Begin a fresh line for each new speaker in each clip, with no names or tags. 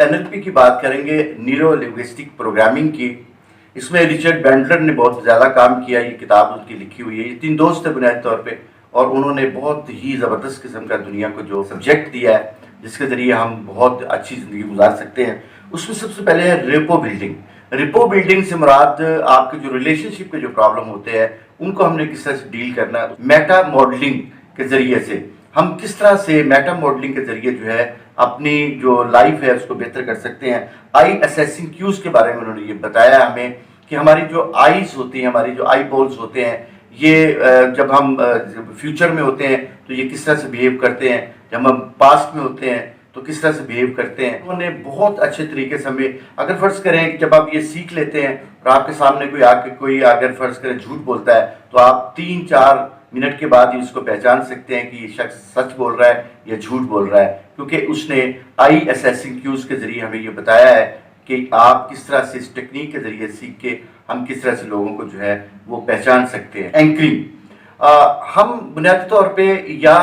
NLP की बात करेंगे, न्यूरो लिंग्विस्टिक प्रोग्रामिंग की। इसमें रिचर्ड बैंडलर ने बहुत ज़्यादा काम किया, ये किताब उनकी लिखी हुई है। ये 3 दोस्त है बुनियादी तौर पे, और उन्होंने बहुत ही ज़बरदस्त किस्म का दुनिया को जो सब्जेक्ट दिया है जिसके ज़रिए हम बहुत अच्छी ज़िंदगी गुजार सकते हैं। उसमें सबसे पहले है रेपो बिल्डिंग। रेपो बिल्डिंग से मुराद आपके जो रिलेशनशिप के जो प्रॉब्लम होते हैं उनको हमने किस तरह से डील करना है। मेटा मॉडलिंग के ज़रिए से हम किस तरह से मेटा मॉडलिंग के ज़रिए जो है अपनी जो लाइफ है उसको बेहतर कर सकते हैं। आई असेसिंग क्यूज के बारे में उन्होंने ये बताया हमें कि हमारी जो आईज होती हैं, हमारी जो आई बॉल्स होते हैं, ये जब हम फ्यूचर में होते हैं तो ये किस तरह से बिहेव करते हैं, जब हम पास्ट में होते हैं तो किस तरह से बिहेव करते हैं। उन्होंने बहुत अच्छे तरीके से हमें, अगर फर्ज करें कि जब आप ये सीख लेते हैं और आपके सामने कोई अगर फर्ज करें झूठ बोलता है तो आप 3-4 मिनट के बाद ही उसको पहचान सकते हैं कि ये शख्स सच बोल रहा है या झूठ बोल रहा है, क्योंकि उसने आई असेसिंग क्यूज के जरिए हमें ये बताया है कि आप किस तरह से इस टेक्निक के जरिए सीख के हम किस तरह से लोगों को जो है वो पहचान सकते हैं। एंकरिंग, हम बुनियादी तौर पे या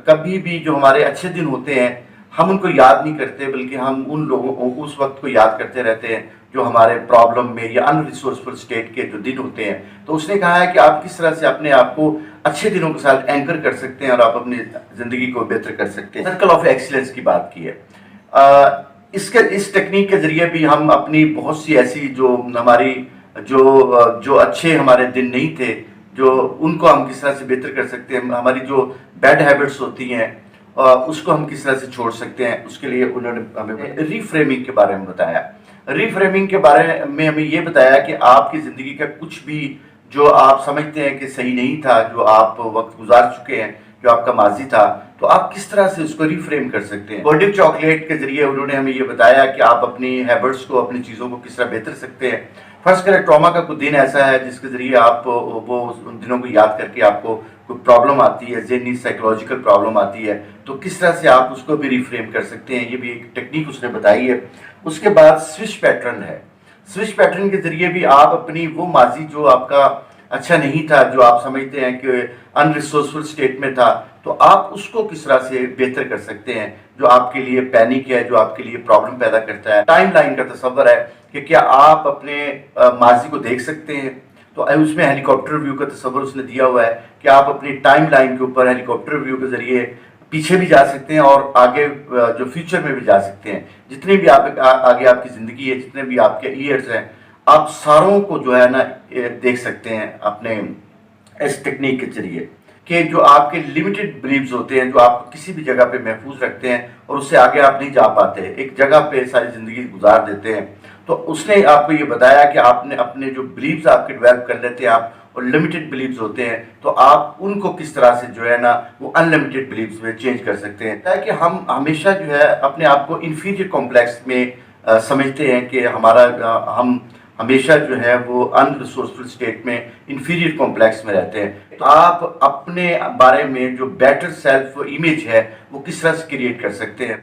कभी भी जो हमारे अच्छे दिन होते हैं हम उनको याद नहीं करते, बल्कि हम उन लोगों को उस वक्त को याद करते रहते हैं जो हमारे प्रॉब्लम में या अनरिसोर्सफुल स्टेट के जो दिन होते हैं। तो उसने कहा है कि आप किस तरह से अपने आप को अच्छे दिनों के साथ एंकर कर सकते हैं और आप अपनी ज़िंदगी को बेहतर कर सकते हैं। सर्कल ऑफ एक्सीलेंस की बात की है। इस टेक्निक के ज़रिए भी हम अपनी बहुत सी ऐसी जो हमारी जो अच्छे हमारे दिन नहीं थे, जो उनको हम किस तरह से बेहतर कर सकते हैं। हमारी जो बैड हैबिट्स होती हैं उसको हम किस तरह से छोड़ सकते हैं, उसके लिए उन्होंने हमें रीफ्रेमिंग के बारे में बताया। रीफ्रेमिंग के बारे में हमें ये बताया कि आपकी ज़िंदगी का कुछ भी जो आप समझते हैं कि सही नहीं था, जो आप वक्त गुजार चुके हैं, जो आपका माजी था, तो आप किस तरह से उसको रीफ्रेम कर सकते हैं। बर्थडे चॉकलेट के जरिए उन्होंने हमें ये बताया कि आप अपनी हैबिट्स को, अपनी चीज़ों को किस तरह बेहतर सकते हैं। फर्स्ट करें ट्रॉमा का कोई दिन ऐसा है जिसके ज़रिए आप वो उन दिनों को याद करके आपको कोई प्रॉब्लम आती है, ज़हनी साइकोलॉजिकल प्रॉब्लम आती है, तो किस तरह से आप उसको भी रिफ्रेम कर सकते हैं। ये भी एक टेक्निक उसने बताई है। उसके बाद स्विच पैटर्न है। स्विच पैटर्न के ज़रिए भी आप अपनी वो माजी जो आपका अच्छा नहीं था, जो आप समझते हैं कि अनरिसोर्सफुल स्टेट में था, तो आप उसको किस तरह से बेहतर कर सकते हैं, जो आपके लिए पैनिक है, जो आपके लिए प्रॉब्लम पैदा करता है। टाइम लाइन का तस्वर है कि क्या आप अपने माजी को देख सकते हैं, तो उसमें हेलीकॉप्टर व्यू का तस्वर उसने दिया हुआ है कि आप अपनी टाइम लाइन के ऊपर हेलीकॉप्टर व्यू के जरिए पीछे भी जा सकते हैं और आगे जो फ्यूचर में भी जा सकते हैं। जितने भी आगे आपकी ज़िंदगी है, जितने भी आपके ईयर्स हैं, आप सारों को जो है ना देख सकते हैं अपने इस टेक्निक के जरिए। कि जो आपके लिमिटेड बिलीव्स होते हैं, जो आप किसी भी जगह पे महफूज रखते हैं और उससे आगे आप नहीं जा पाते, एक जगह पे सारी ज़िंदगी गुजार देते हैं, तो उसने आपको ये बताया कि आपने अपने जो बिलीव्स आपके डेवलप कर लेते हैं आप, और लिमिटेड बिलीव्स होते हैं, तो आप उनको किस तरह से जो है ना वो अनलिमिटेड बिलीव्स में चेंज कर सकते हैं। ताकि हम हमेशा जो है अपने आप को इन्फीरियर कॉम्प्लेक्स में समझते हैं कि हम हमेशा जो है वो अनरिसोर्सफुल स्टेट में इन्फीरियर कॉम्प्लेक्स में रहते हैं। तो आप अपने बारे में जो बेटर सेल्फ इमेज है वो किस तरह से क्रिएट कर सकते हैं।